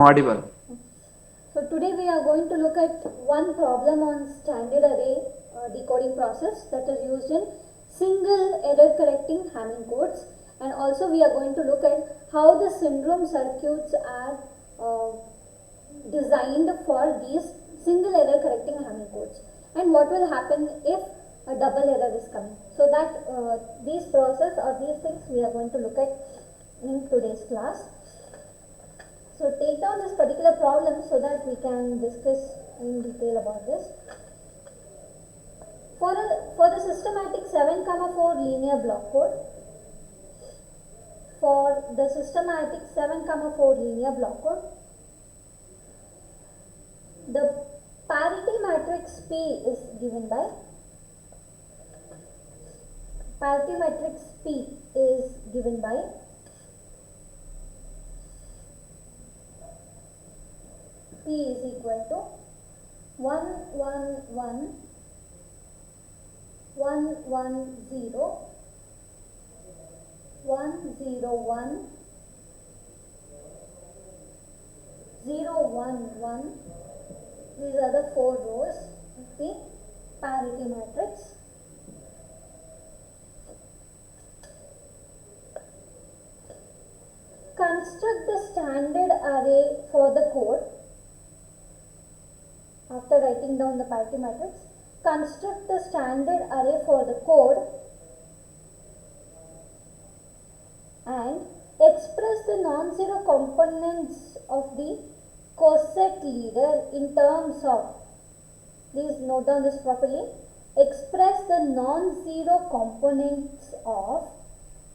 Audible. So today we are going to look at one problem on standard array decoding process that is used in single error correcting Hamming codes, and also we are going to look at how the syndrome circuits are designed for these single error correcting Hamming codes, and what will happen if a double error is coming. So that these process or these things we are going to look at in today's class. So take down this particular problem so that we can discuss in detail about this. For the systematic 7,4 linear block code, for the systematic 7,4 linear block code, the parity matrix P is given by parity matrix P is given by P is equal to 1 1 1 1 1 0 1 0 1 0 1 1. These are the 4 rows of the parity matrix. Construct the standard array for the code. After writing down the parity matrix, construct the standard array for the code and express the non-zero components of the coset leader in terms of, please note down this properly, express the non-zero components of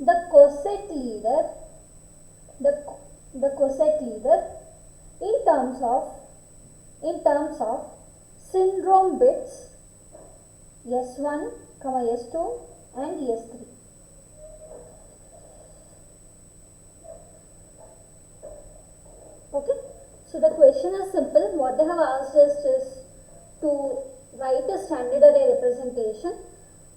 the coset leader, the coset leader in terms of syndrome bits S1, S2 and S3. Okay, so the question is simple. What they have asked us is to write a standard array representation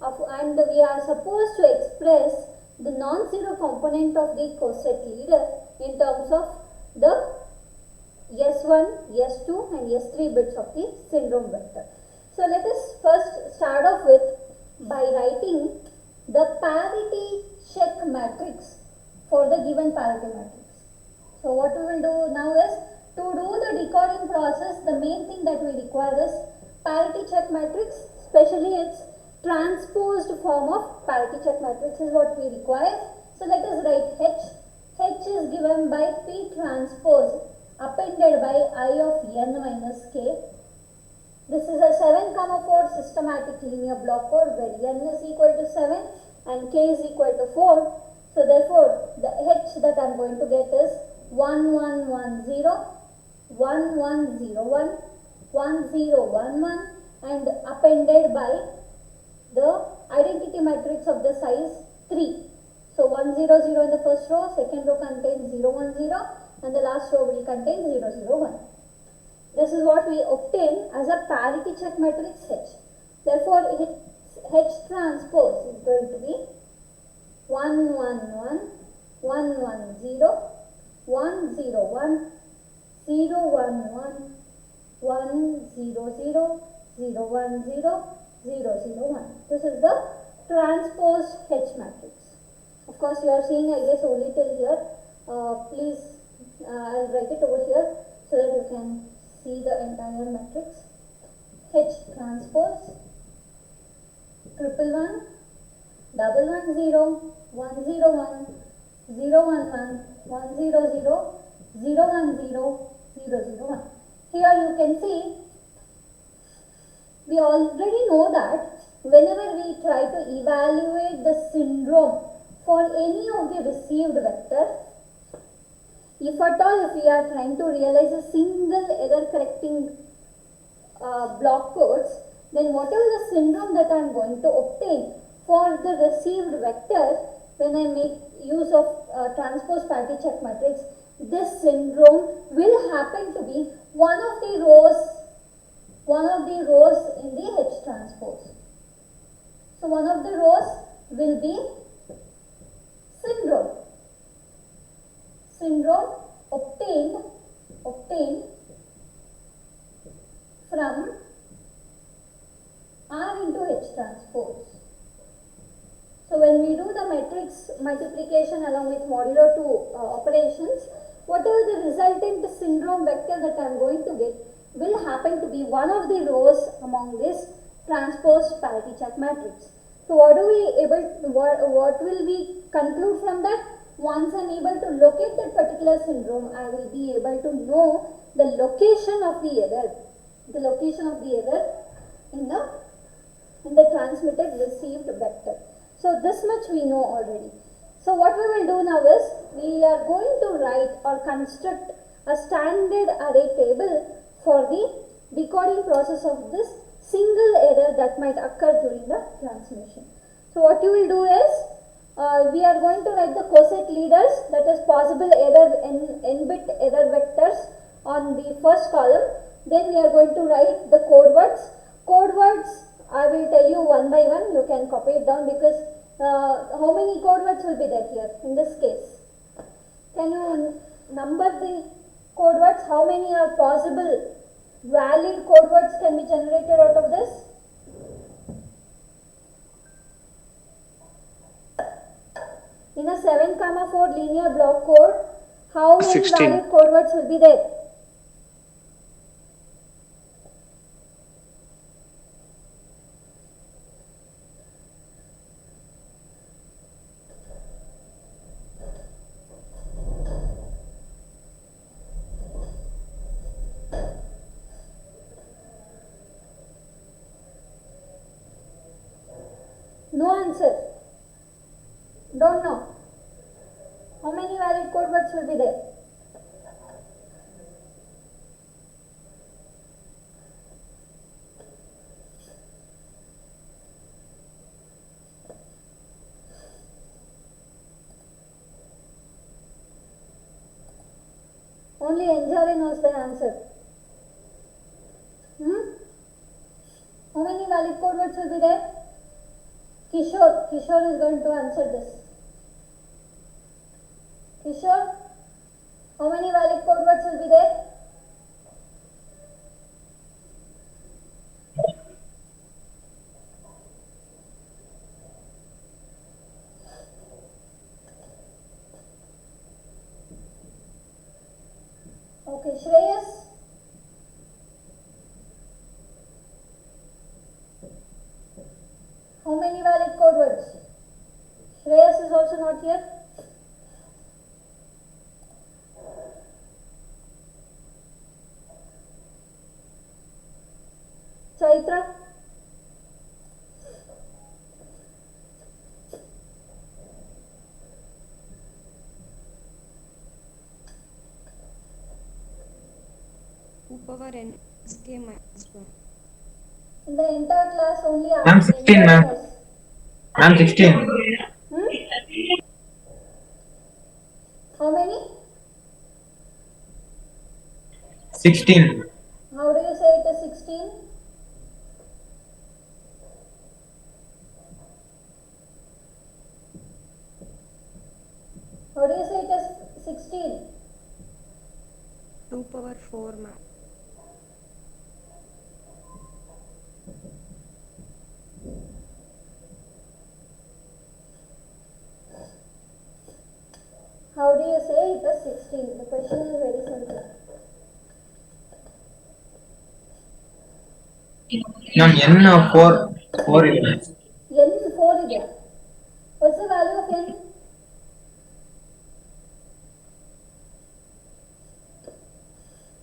of, and we are supposed to express the non-zero component of the coset leader in terms of the S1, S2 and S3 bits of the syndrome vector. So let us first start off with by writing the parity check matrix for the given parity matrix. So what we will do now is, to do the decoding process, the main thing that we require is parity check matrix, especially its transposed form of parity check matrix is what we require. So let us write H. H is given by P transpose appended by I of n minus k. This is a 7,4 systematic linear block code where n is equal to 7 and k is equal to 4. So therefore, the H that I am going to get is 1 1 1 0, 1 1 0 1, 1 0 1 1 and appended by the identity matrix of the size 3. So 1 0 0 in the first row, second row contains 0 1 0 and the last row will contain 0 0 1. This is what we obtain as a parity check matrix H. Therefore, H transpose is going to be 1 1 1, 1 1 0, 1 0 1, 0 1 1, 1 0 0, 0 1 0, 0 0 1. This is the transposed H matrix. Of course, you are seeing, I guess, only till here. Please, I'll write it over here so that you can see the entire matrix. H transpose, 111, 110, 101, 011, 100, 010, 001. Here you can see, we already know that whenever we try to evaluate the syndrome for any of the received vector, if at all if we are trying to realize a single error correcting block codes, then whatever the syndrome that I am going to obtain for the received vector, when I make use of transpose parity check matrix, this syndrome will happen to be one of the rows in the H transpose. So one of the rows will be syndrome obtained obtained from R into H transpose. So when we do the matrix multiplication along with modulo 2 operations, whatever the resultant syndrome vector that I am going to get will happen to be one of the rows among this transposed parity check matrix. So what will we conclude from that? Once I am able to locate that particular syndrome, I will be able to know the location of the error. The location of the error in the transmitted received vector. So this much we know already. So what we will do now is, we are going to write or construct a standard array table for the decoding process of this single error that might occur during the transmission. So what you will do is, we are going to write the coset leaders, that is possible error n-bit error vectors on the first column. Then we are going to write the code words. Code words I will tell you one by one. You can copy it down, because how many code words will be there here in this case? Can you number the code words? How many are possible valid code words can be generated out of this? In a 7,4 linear block code, how many 16. valid code words will be there? No answer. Don't know. How many valid code words will be there? Only Njare knows the answer. How many valid code words will be there? Kishore is going to answer this. Kishore, how many valid code words will be there? Okay, Shreyas. How many valid code words? Shreyas is also not here. Chaitra. Power n sk minus 1. In the entire class only Ma'am, 16, ma'am. Ma'am, 16. How many? 16. How do you say it is 16? How do you say it is 16? 2 power 4 ma'am. How do you say it is 16? The question is very simple. Ma'am, n 4 is. N 4 is there. What's the value of n?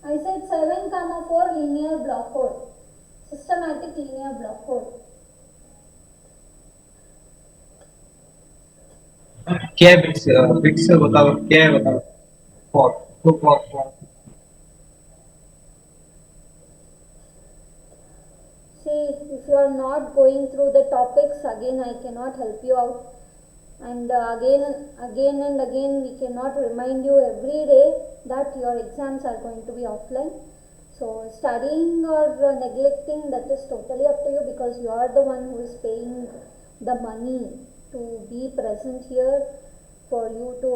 I said 7, 4 linear block code. Systematic linear block code. क्या bits बताओ, क्या है बताओ? 4 2 4 See, if you are not going through the topics, again I cannot help you out. And again and again we cannot remind you every day that your exams are going to be offline. So studying or neglecting, that is totally up to you, because you are the one who is paying the money to be present here, for you to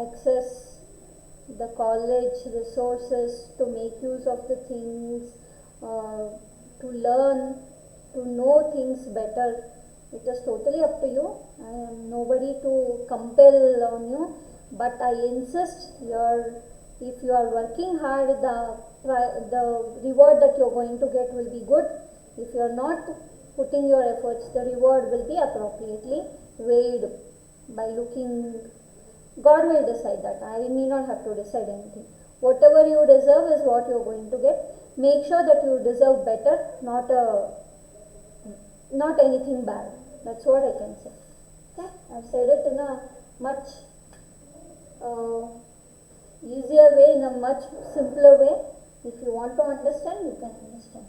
access the college resources to make use of the things, to learn, to know things better. It is totally up to you. I am nobody to compel on you, but I insist if you are working hard, the reward that you are going to get will be good. If you are not putting your efforts, the reward will be appropriately weighed by looking. God will decide that. I need not have to decide anything. Whatever you deserve is what you are going to get. Make sure that you deserve better, not anything bad. That's what I can say. Okay, I've said it in a much easier way, in a much simpler way. If you want to understand, you can understand.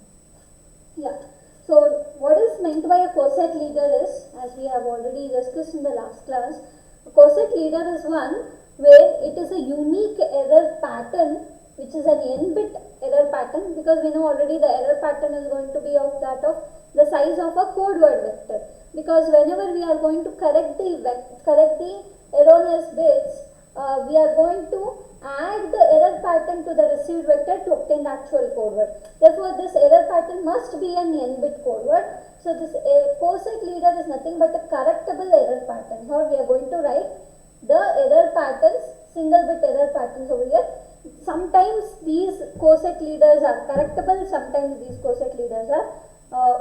Yeah. So what is meant by a Cossack leader is, as we have already discussed in the last class, a Cossack leader is one where it is a unique error pattern, which is an n-bit error pattern, because we know already the error pattern is going to be of that of the size of a code word vector. Because whenever we are going to correct the erroneous bits, we are going to add the error pattern to the received vector to obtain the actual code word. Therefore, this error pattern must be an n-bit code word. So, this Cossack leader is nothing but a correctable error pattern. Here we are going to write the error patterns, single bit error patterns over here. Sometimes these Cossack leaders are correctable, sometimes these Cossack leaders are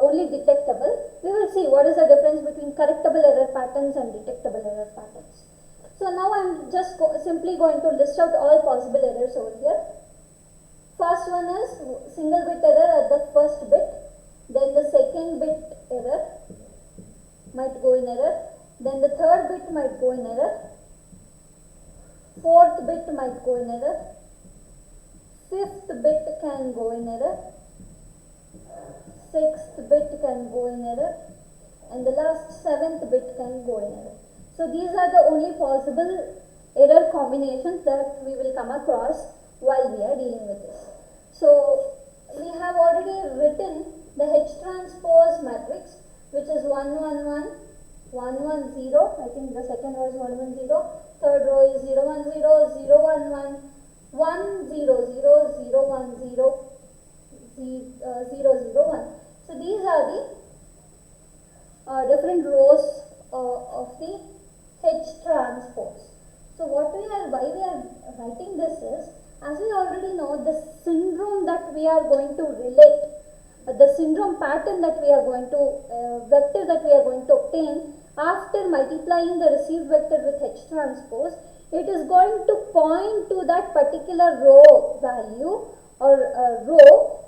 only detectable. We will see what is the difference between correctable error patterns and detectable error patterns. So now I am just simply going to list out all possible errors over here. First one is single bit error at the first bit, then the second bit error might go in error, then the third bit might go in error, fourth bit might go in error, fifth bit can go in error, sixth bit can go in error, and the last seventh bit can go in error. So these are the only possible error combinations that we will come across while we are dealing with this. So we have already written the H transpose matrix, which is 1 1 1 1 1 0. I think the second row is 1 1 0. Third row is 0 1 0 0 1 1 1 0 0 0 1 0 0 0 1. So these are the different rows of the H transpose. So why we are writing this is, as we already know, the syndrome that we are going to relate, the syndrome pattern that we are going to, vector that we are going to obtain after multiplying the received vector with H transpose, it is going to point to that particular row value or row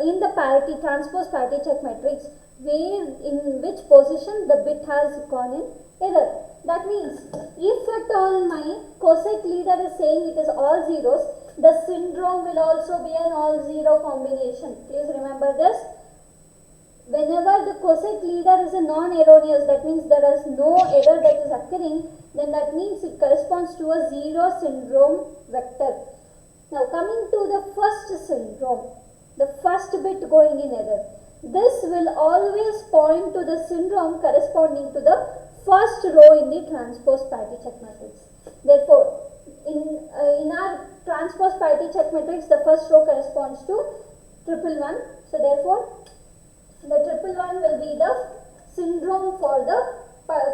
in the parity, transpose parity check matrix, where in which position the bit has gone in error. That means, if at all my Cossack leader is saying it is all zeros, the syndrome will also be an all zero combination. Please remember this. Whenever the Cossack leader is a non-erroneous, that means there is no error that is occurring, then that means it corresponds to a zero syndrome vector. Now coming to the first syndrome, the first bit going in error. This will always point to the syndrome corresponding to the first row in the transpose parity check matrix. Therefore, in our transpose parity check matrix, the first row corresponds to 111. So therefore, the 111 will be the syndrome for the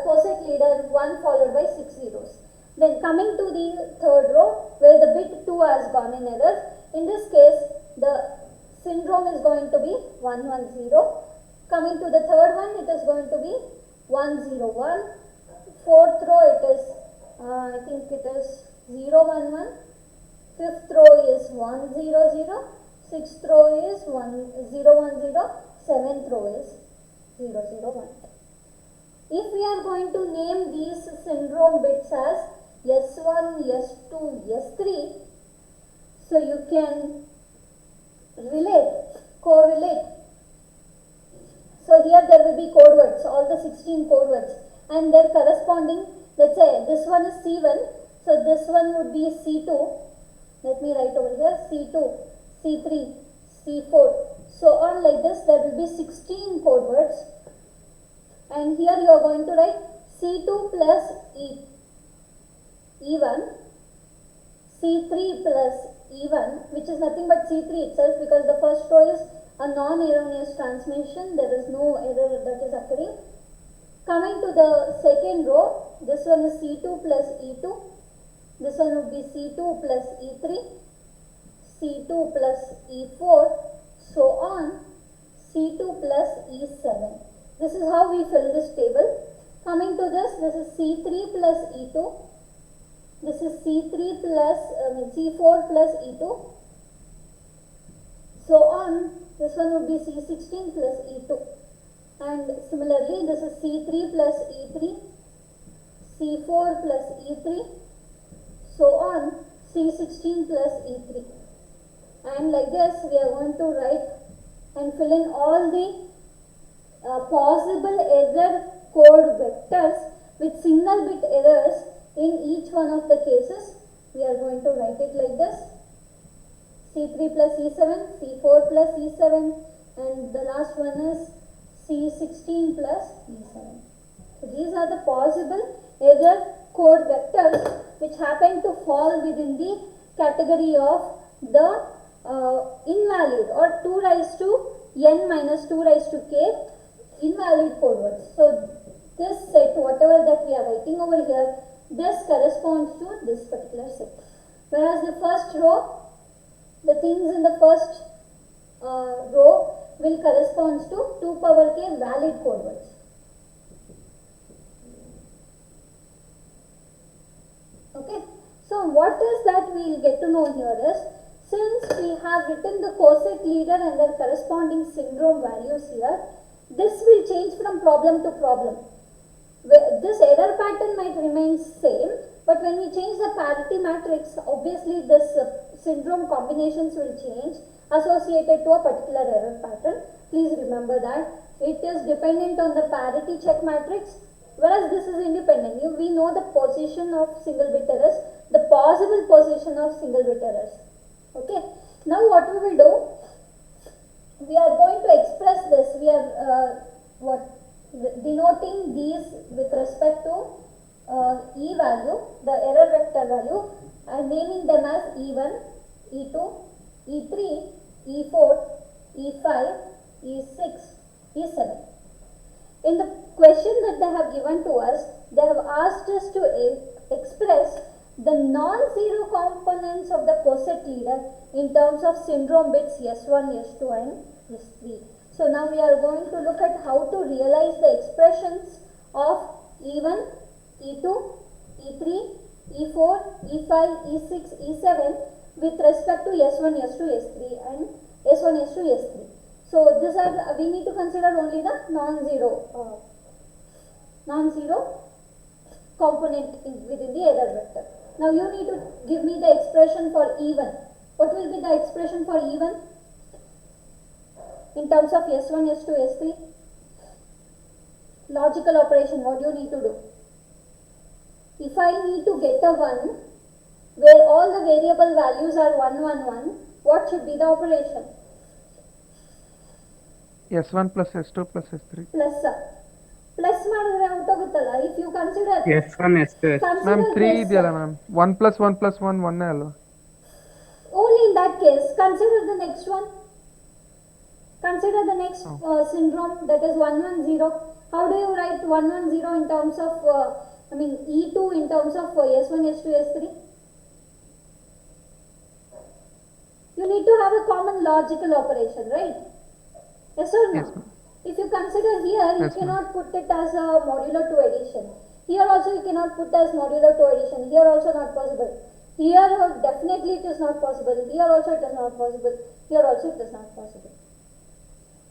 Cossack leader 1 followed by 6 zeros. Then coming to the third row, where the bit 2 has gone in error, in this case the syndrome is going to be 110. Coming to the third one, it is going to be 101. Fourth row, it is I think it is 011. Fifth row is 100. Sixth row is 1010. Seventh row is 001. If we are going to name these syndrome bits as S1, S2, S3, so you can correlate. So here there will be code words, all the 16 code words, and their corresponding, let's say this one is C1, so this one would be C2. Let me write over here C2, C3, C4, so on like this. There will be 16 code words, and here you are going to write C2 plus E1, C3 plus E1, which is nothing but C3 itself, because the first row is a non-erroneous transmission, there is no error that is occurring. Coming to the second row, this one is C2 plus E2, this one would be C2 plus E3, C2 plus E4, so on, C2 plus E7. This is how we fill this table. Coming to this is C3 plus E2, this is C3 plus, C4 plus E2, so on, this one would be C16 plus E2. And similarly, this is C3 plus E3, C4 plus E3, so on, C16 plus E3. And like this, we are going to write and fill in all the possible error code vectors with single bit errors in each one of the cases. We are going to write it like this: C3 plus E7, C4 plus E7, and the last one is C16 plus E7. So these are the possible error code vectors which happen to fall within the category of the invalid or 2 raised to n minus 2 raised to k invalid code words. So this set, whatever that we are writing over here, this corresponds to this particular set. Whereas the first row, the things in the first row will correspond to 2 power k valid code words. Okay, so what is that we will get to know here is, since we have written the cosec leader and their corresponding syndrome values here, this will change from problem to problem. This error pattern might remain same, but when we change the parity matrix, obviously this syndrome combinations will change associated to a particular error pattern. Please remember that it is dependent on the parity check matrix, whereas this is independent. We know the position of single bit errors, the possible position of single bit errors. Okay, now what we will do, we are going to express this, we are denoting these with respect to E value, the error vector value, and naming them as E1, E2, E3, E4, E5, E6, E7. In the question that they have given to us, they have asked us to express the non-zero components of the coset leader in terms of syndrome bits S1, S2 and S3. So now we are going to look at how to realize the expressions of E1, E2, E3, E4, E5, E6, E7 with respect to S1, S2, S3 and S1, S2, S3. So these are, we need to consider only the non-zero component within the error vector. Now you need to give me the expression for E1. What will be the expression for E1 in terms of S1, S2, S3? Logical operation, what do you need to do? If I need to get a 1 where all the variable values are 1, 1, 1, what should be the operation? S1 plus S2 plus S3. Plus ಮಾಡಿದ್ರೆ ಹೊರಟೋಗುತ್ತಲ್ಲ. If you consider S1 S2 ma'am consider 3 this, ಇದೆಯಲ್ಲ ma'am 1 plus 1 plus 1 ಒಂದೇ ಅಲ್ವಾ? only in that case consider the next one. Consider the next syndrome, that is 110. How do you write 110 in terms of E2 in terms of S1, S2, S3? You need to have a common logical operation, right? Yes or no? Yes, ma'am. If you consider here, you Yes, ma'am. cannot put it as a modulo 2 addition. Here also you cannot put as modulo 2 addition. Here also not possible. Here definitely it is not possible. Here also it is not possible. Here also it is not possible.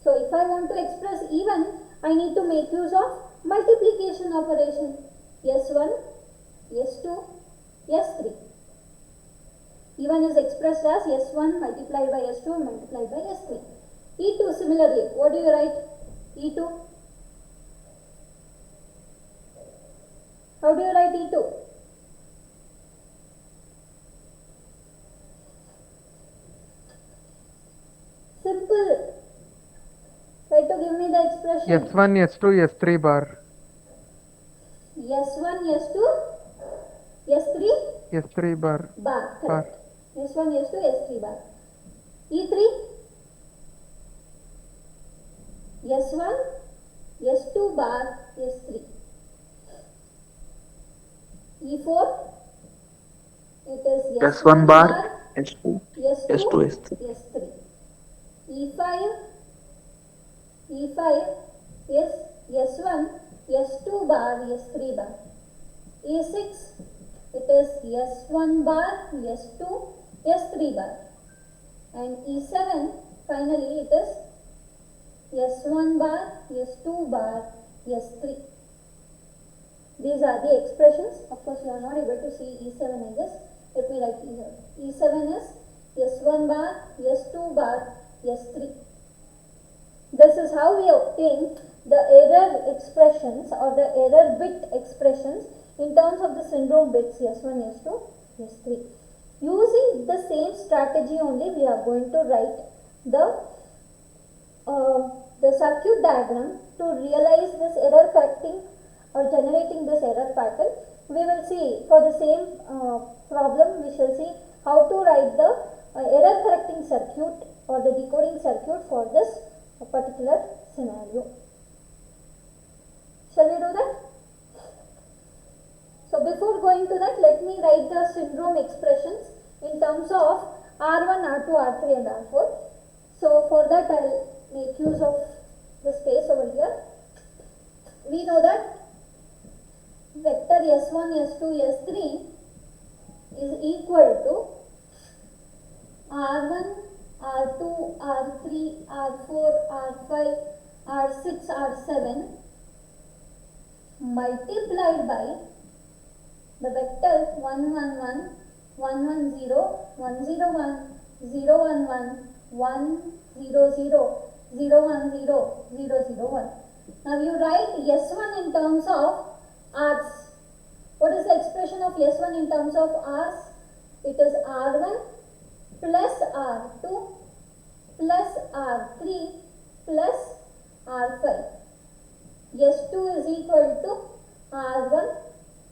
So if I want to express even, I need to make use of multiplication operation. S1, S2, S3. Even is expressed as S1 multiplied by S2 multiplied by S3. E2 similarly, what do you write? E2. How do you write E2? Simple. Try to give me the expression. S1 S2 S3 bar. S1, S2, S3. S3 bar. Bar, correct. S1, S2, S3 bar. E3, S1, S2 bar, S3. E4, it is S1 S1 bar, bar, S2, S2, S2, S3. S3. E5, E5 is S1, S2 bar, S3 bar. E6, it is S1 bar, S2, S3 bar. And E7, finally it is S1 bar, S2 bar, S3. These are the expressions. Of course, you are not able to see E7, I guess. Let me write here. E7 is S1 bar, S2 bar, S3. This is how we obtain the error expressions or the error bit expressions in terms of the syndrome bits S1, S2, S3. Using the same strategy only, we are going to write the circuit diagram to realize this error correcting or generating this error pattern. We will see for the same problem, we shall see how to write the error correcting circuit or the decoding circuit for this particular scenario. Shall we do that? So before going to that, let me write the syndrome expressions in terms of R1, R2, R3 and R4. So for that I will make use of the space over here. We know that vector S1, S2, S3 is equal to R1, R2, R3, R4, R5, R6, R7 multiplied by the vector 1, 1, 1, 1, 1, 0, 1, 0, 1, 0, 1, 1, 1, 0, 0, 0, 1, 0, 0, 0, 1. Now you write S1 in terms of R's. What is the expression of S1 in terms of R's? It is R1 plus R2 plus R3 plus R5. S2 is equal to R1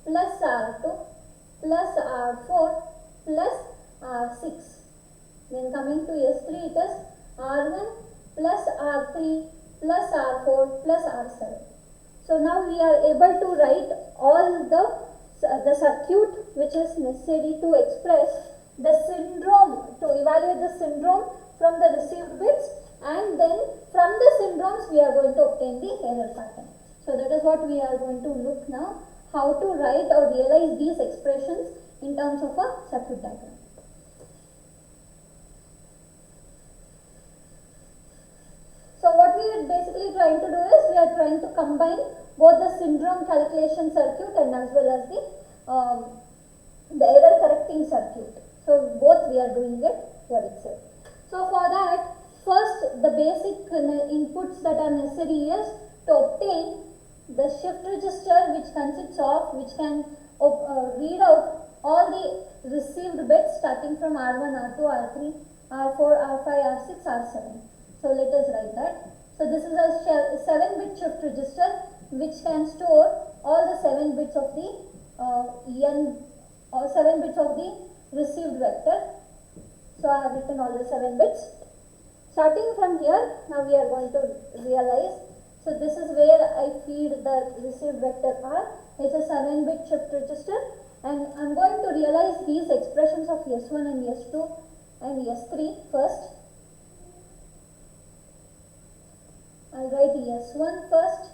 plus R2 plus R4 plus R6. Then coming to S3, it is R1 plus R3 plus R4 plus R7. So now we are able to write all the circuit which is necessary to express the syndrome, to evaluate the syndrome from the received bits, and then from the syndromes we are going to obtain the error pattern. So that is what we are going to look now, how to write or realize these expressions in terms of a circuit diagram. So what we are basically trying to do is, we are trying to combine both the syndrome calculation circuit and as well as the error correcting circuit. So both we are doing it here itself. So for that, first the basic inputs that are necessary is to obtain the shift register, which consists of, which can read out all the received bits starting from R1, R2, R3, R4, R5, R6, R7. So let us write that. So this is a 7-bit shift register which can store all the 7 bits of the or 7 bits of the received vector. So I have written all the 7 bits. Starting from here, now we are going to realize. So this is where I feed the received vector R. It's a 7-bit shift register, and I'm going to realize these expressions of S1 and S2 and S3 first. I'll write S1 first,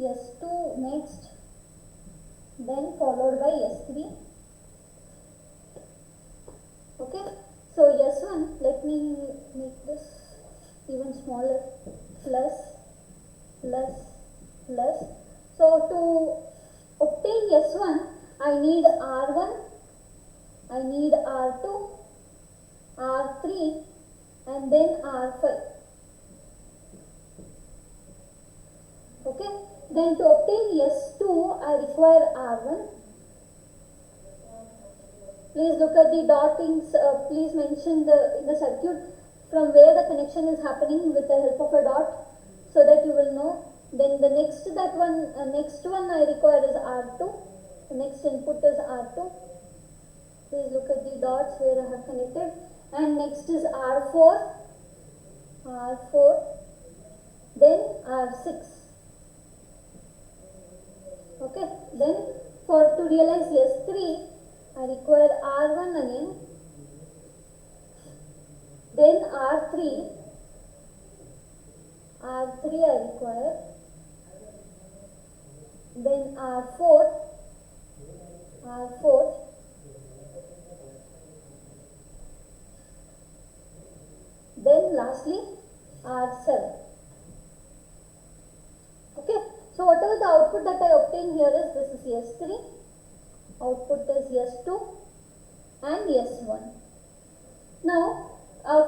S2 next, then followed by S3. Okay, so S1, let me make this even smaller, plus, plus, plus. So to obtain S1, I need R1, I need R2, R3 and then R5. Okay, then to obtain S2, I require R1. Please look at the dottings, please mention in the circuit from where the connection is happening with the help of a dot, so that you will know. Then the next one I require is R2. The next input is R2. Please look at the dots where I have connected. And next is R4, R4, then R6. Okay, then to realize S3, I require R1 again, then R3 I require, then R4, then lastly R7. Okay, so whatever the output that I obtain here is, this is S3, output is S2 and S1. Now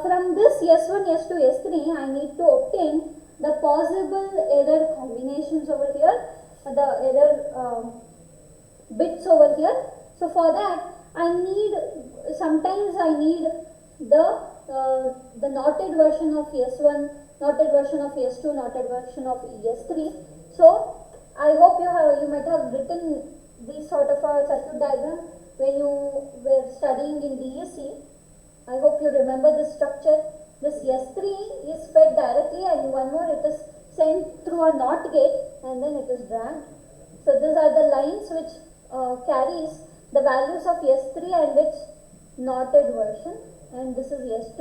from this S1, S2, S3, I need to obtain the possible error combinations over here, the error bits over here. So for that, sometimes I need the knotted version of S1, knotted version of S2, knotted version of S3. So I hope you might have written this sort of a circuit diagram when you were studying in DSC. I hope you remember this structure. This S3 is fed directly, and one more, it is sent through a NOT gate and then it is dragged. So these are the lines which carries the values of S3 and its knotted version, and this is S2.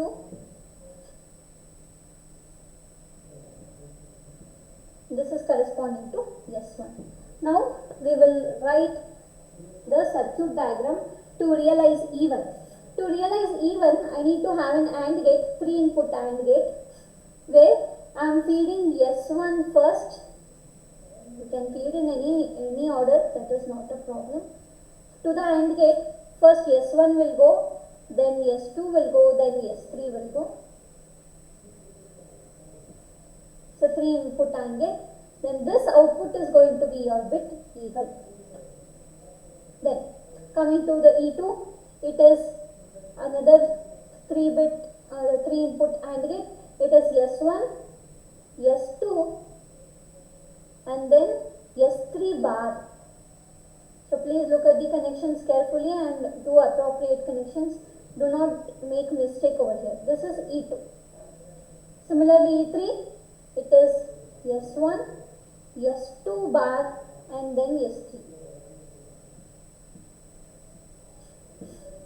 This is corresponding to S1. Now we will write the circuit diagram to realize E1. To realize E1, I need to have an AND gate, 3 input AND gate, where I am feeding S1 first. You can feed in any order, that is not a problem. To the AND gate, first S1 will go, then S2 will go, then S3 will go. So 3 input AND gate. Then this output is going to be your bit E1. Then coming to the E2, it is another 3 input AND gate. It is S1, S2 and then S3 bar. So please look at the connections carefully and do appropriate connections. Do not make mistake over here. This is E2. Similarly E3, it is S1, S2 bar and then S3.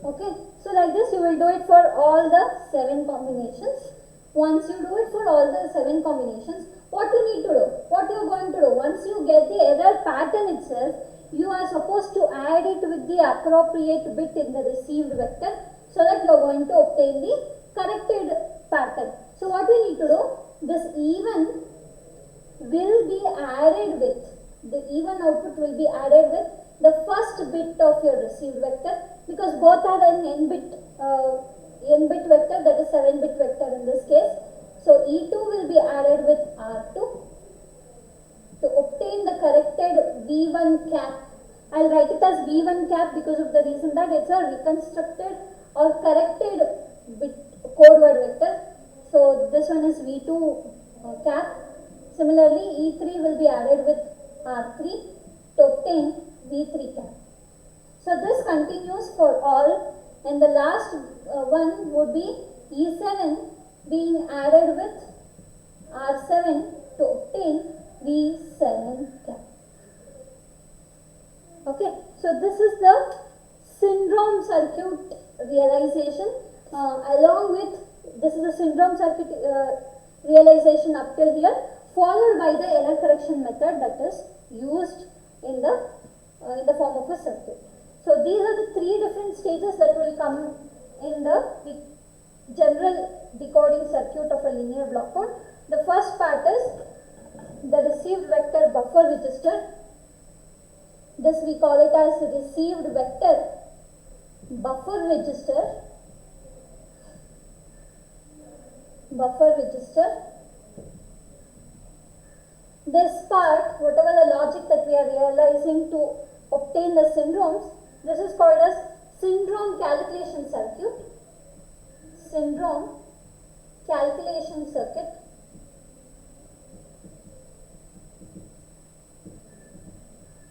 Okay, so like this you will do it for all the 7 combinations. Once you do it for all the 7 combinations, what you need to do? What you are going to do? Once you get the error pattern itself, you are supposed to add it with the appropriate bit in the received vector, so that you are going to obtain the corrected pattern. So what we need to do? This E1 will be added with, the E1 output will be added with the first bit of your received vector, because both are an n-bit vector, that is 7-bit vector in this case. So E2 will be added with R2 to obtain the corrected V1 cap. I'll write it as V1 cap because of the reason that it's a reconstructed or corrected bit code word vector. So this one is V2 cap. Similarly, E3 will be added with R3 to obtain V3 cap. So this continues for all, and the last one would be E7 being added with R7 to obtain V7 cap. Okay, so this is the syndrome circuit realization along with, this is the syndrome circuit realization up till here, followed by the error correction method that is used in the form of a circuit. So these are the 3 different stages that will come in the general decoding circuit of a linear block code. The first part is the received vector buffer register. This we call it as received vector buffer register. This part, whatever the logic that we are realizing to obtain the syndromes, this is called as syndrome calculation circuit. Syndrome calculation circuit.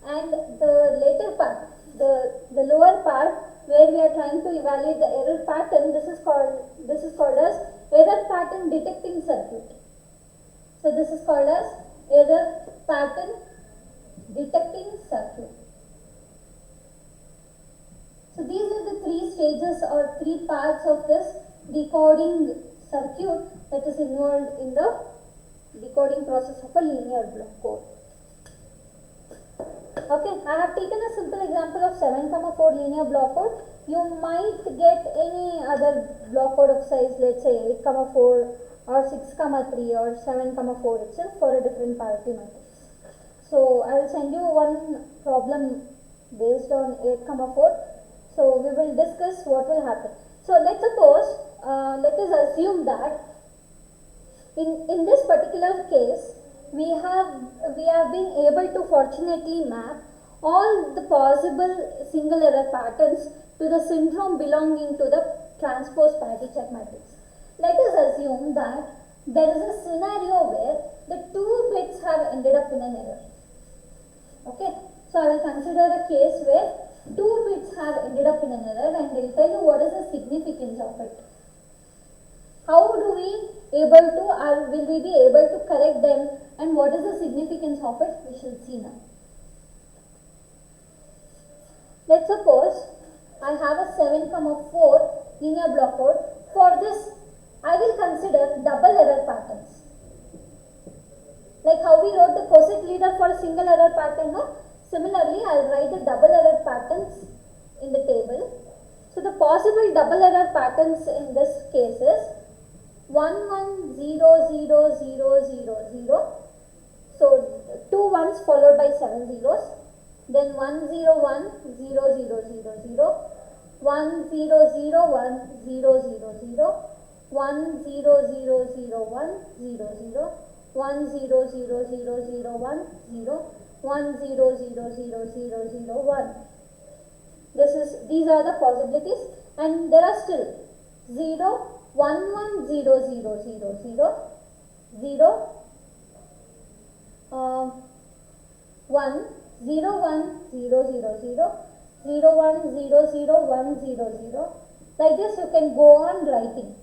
And the later part, the lower part where we are trying detecting circuit. So this is called as error pattern detecting circuit. So these are the three stages or three parts of this decoding circuit that is involved in the decoding process of a linear block code. Okay, I have taken a simple example of 7,4 linear block code. You might get any other block code of size, let's say 8,4 or 6,3 or 7,4 itself for a different parity matrix. So I will send you one problem based on 8,4. So we will discuss what will happen. So let's suppose, let us assume that in this particular case, we have been able to fortunately map all the possible single error patterns to the syndrome belonging to the transpose parity check matrix. Let us assume that there is a scenario where the 2 bits have ended up in an error. Okay, so I will consider a case where 2 bits have ended up in an error and I will tell you what is the significance of it. How do we able to, or will we be able to correct them, and what is the significance of it? We shall see now. Let's suppose I have a 7,4 linear block code. For this, I will consider double error patterns. Like how we wrote the POSIX leader for a single error pattern, no? Similarly, I will write the double error patterns in the table. So the possible double error patterns in this case is 1 1 0 0 0 0 0. So 2 ones followed by 7 zeros. Then 1 0 1 0 0 0 0. 1 0 0 1 0 0 0. 1 0 0 0 1 0 0. 1 0 0 0 0 1 0. 1 0 0 0 0 0 1. These are the possibilities, and there are still 0 1 1 0 0 0 0 0 1 0 1 0 0 0 0 1 0 0 1 0 0. Like this you can go on writing.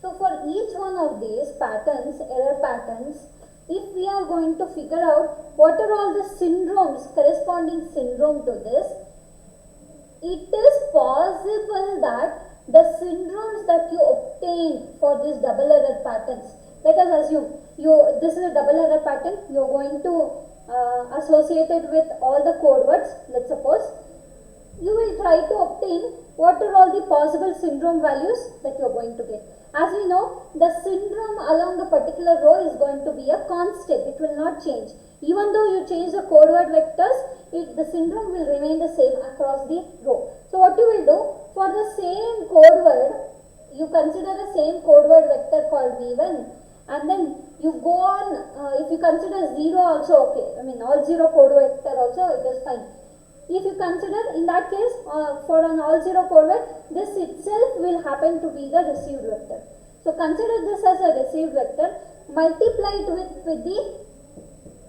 So for each one of these patterns, error patterns, if we are going to figure out what are all the syndromes, corresponding syndrome to this, it is possible that the syndromes that you obtain for this double error patterns, let us assume this is a double error pattern, you are going to associate it with all the code words. Let's suppose you will try to obtain what are all the possible syndrome values that you are going to get. As we know, the syndrome along a particular row is going to be a constant, it will not change. Even though you change the code word vectors, the syndrome will remain the same across the row. So what you will do, for the same code word, you consider the same code word vector called v1, and then you go on, if you consider 0 also okay, I mean all 0 code vector also, it is fine. If you consider, in that case, for an all 0 code word, this itself will happen to be the received vector. So consider this as a received vector, multiply it with the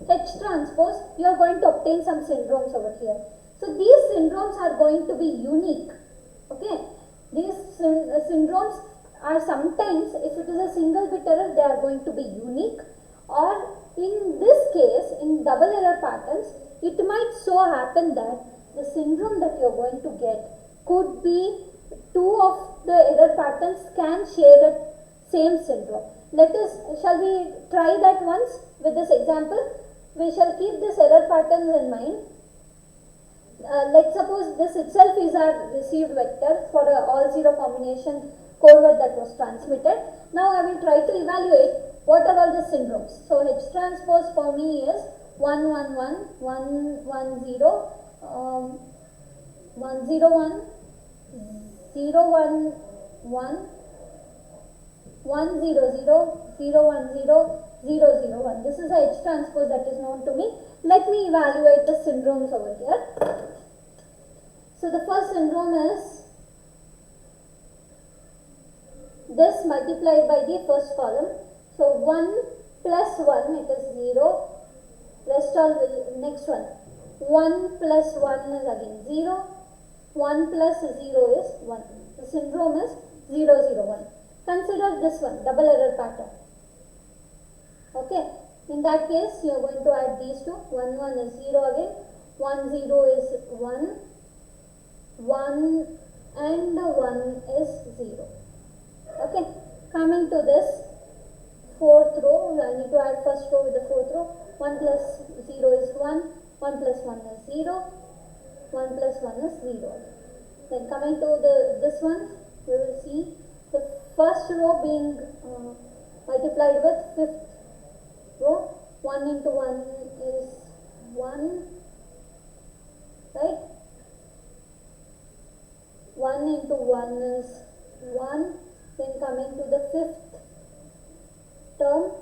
H transpose, you are going to obtain some syndromes over here. So these syndromes are going to be unique. Okay, these syndromes are sometimes, if it is a single bit error, they are going to be unique, or in this case, in double error patterns, it might so happen that the syndrome that you are going to get could be 2 of the error patterns can share the same syndrome. Shall we try that once with this example? We shall keep this error patterns in mind. Let's suppose this itself is our received vector for a all 0 combination code word that was transmitted. Now I will try to evaluate what are all the syndromes. So H transpose for me is 1 1 1 1 1 0 1 0 1 0 1 1 1 0 0 0 1 0 0 0 1. This is the H transpose that is known to me. Let me evaluate the syndromes over here. So the first syndrome is this multiplied by the first column. So 1 plus 1, it is 0. Rest all will, next one. 1 plus 1 is again 0. 1 plus 0 is 1. The syndrome is 0 0 1. Consider this one, double error pattern. Okay, in that case you are going to add these two. 1 1 is 0 again, 1 0 is 1, 1 and 1 is 0. Okay, coming to this fourth row, I need to add first row with the fourth row. 1 plus 0 is 1, 1 plus 1 is 0, 1 plus 1 is 0. Then coming to this one, we will see the first row being multiplied with fifth row. 1 into 1 is 1, right? 1 into 1 is 1. Then coming to the fifth term,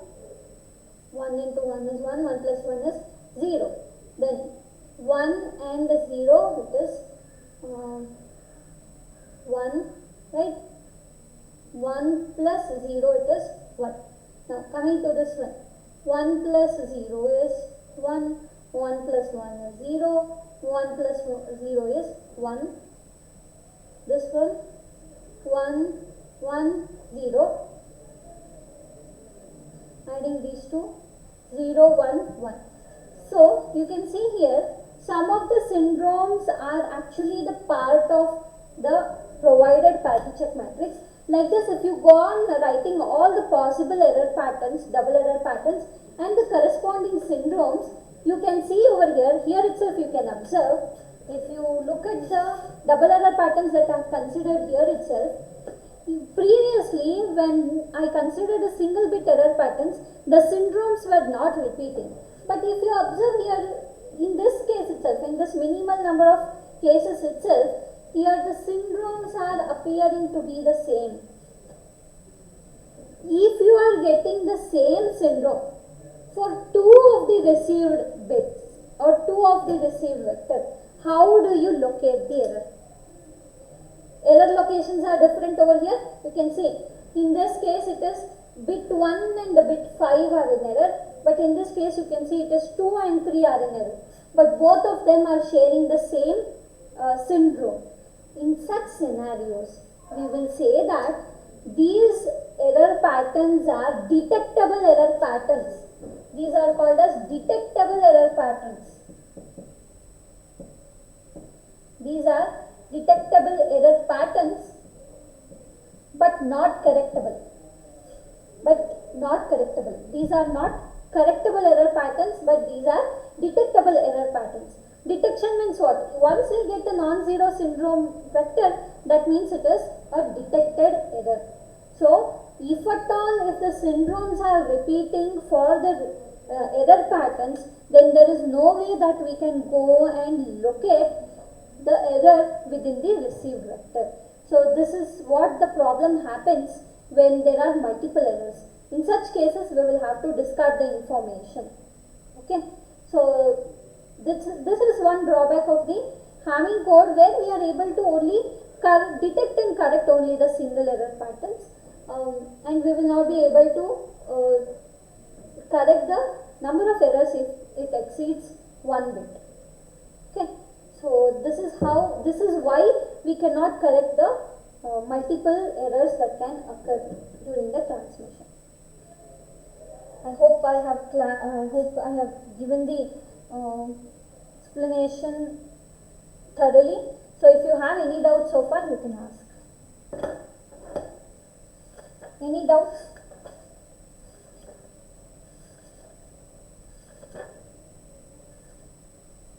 1 into 1 is 1, 1 plus 1 is 0. Then 1 and 0, it is 1, right? 1 plus 0, it is 1. Now coming to this one, 1 plus 0 is 1, 1 plus 1 is 0, 1 plus 0 is 1. This one, 1, 1, 0. Adding these two, 0, 1, 1. So you can see here, some of the syndromes are actually the part of the provided parity check matrix. Like this, if you go on writing all the possible error patterns, double error patterns and the corresponding syndromes, you can see over here itself you can observe. If you look at the double error patterns that I have considered here itself, previously when I considered a single bit error patterns, the syndromes were not repeating. But if you observe here, in this case itself, in this minimal number of cases itself, here the syndromes are appearing to be the same. If you are getting the same syndrome for two of the received bits or two of the received vectors, how do you locate the error? Error locations are different over here. You can see in this case it is bit 1 and bit 5 are in error, but in this case you can see it is 2 and 3 are in error, but both of them are sharing the same syndrome. In such scenarios, we will say that these error patterns are detectable error patterns. These are called as detectable error patterns. These are detectable error patterns, but not correctable. These are not correctable error patterns, but these are detectable error patterns. Detection means what? Once we get a non-zero syndrome vector, that means it is a detected error. So, if at all, if the syndromes are repeating for the error patterns, then there is no way that we can go and locate the error within the received vector. So, this is what the problem happens when there are multiple errors. In such cases, we will have to discard the information. Okay. So, this is one drawback of the Hamming code, where we are able to only detect and correct only the single error patterns, and we will not be able to correct the number of errors if it exceeds 1 bit. Okay. So this is why we cannot correct the multiple errors that can occur during the transmission. I hope I have given the explanation thoroughly. So if you have any doubts so far, you can ask. Any doubts?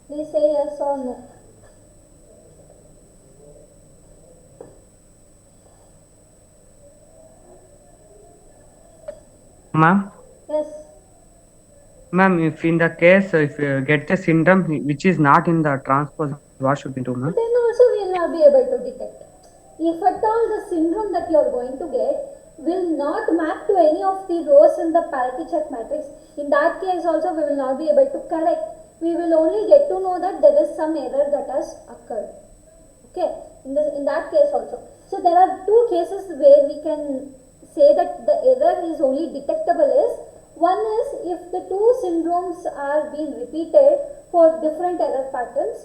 Please say yes or no. Ma'am, Yes. ma'am, if in the case if you get the syndrome which is not in the transpose, what should we do, ma'am? Then also we will not be able to detect. If at all the syndrome that you are going to get will not map to any of the rows in the parity check matrix, in that case also we will not be able to correct. We will only get to know that there is some error that has occurred. Okay, in that case also. So there are two cases where we can say that the error is only detectable is, one is if the two syndromes are being repeated for different error patterns,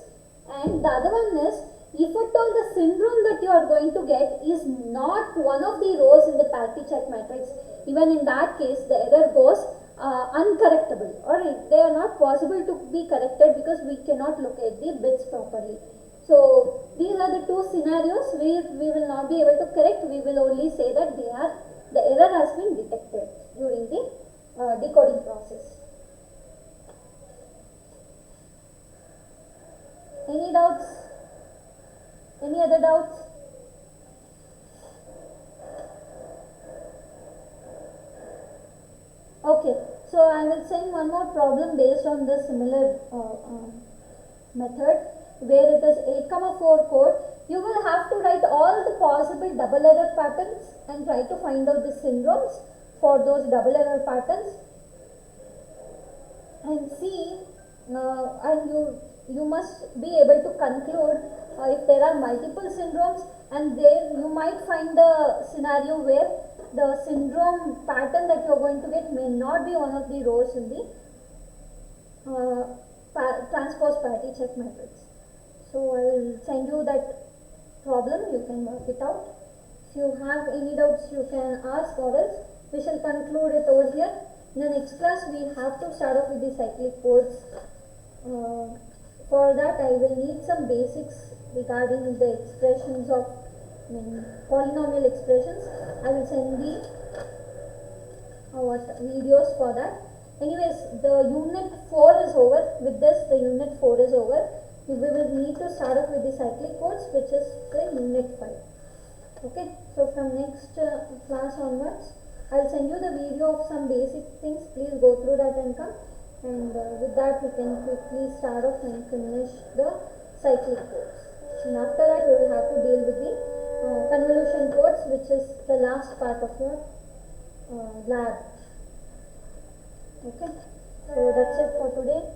and the other one is if at all the syndrome that you are going to get is not one of the rows in the parity check matrix, even in that case the error goes uncorrectable, or they are not possible to be corrected because we cannot locate the bits properly. So these are the two scenarios where we will not be able to correct. We will only say that the error has been detected during the decoding process. Any doubts? Any other doubts? Okay, so I will send one more problem based on the similar method where it is 8,4 code. You will have to write all the possible double error patterns and try to find out the syndromes for those double error patterns and see and you must be able to conclude if there are multiple syndromes, and there you might find the scenario where the syndrome pattern that you are going to get may not be one of the rows in the transpose parity check matrix. So I will send you that problem, you can work it out. If you have any doubts you can ask, or else we shall conclude it over here. In the next class we have to start off with the cyclic codes. For that I will need some basics regarding the expressions of polynomial expressions. I will send the videos for that. Anyways, the unit 4 is over. With this the unit 4 is over. We will need to start off with the cyclic codes, which is the unit 5. Okay, so from next class onwards I will send you the video of some basic things. Please go through that and come, and with that we can quickly start off and finish the cyclic codes. And after that we will have to deal with the convolution codes, which is the last part of your lab. Okay, so that's it for today.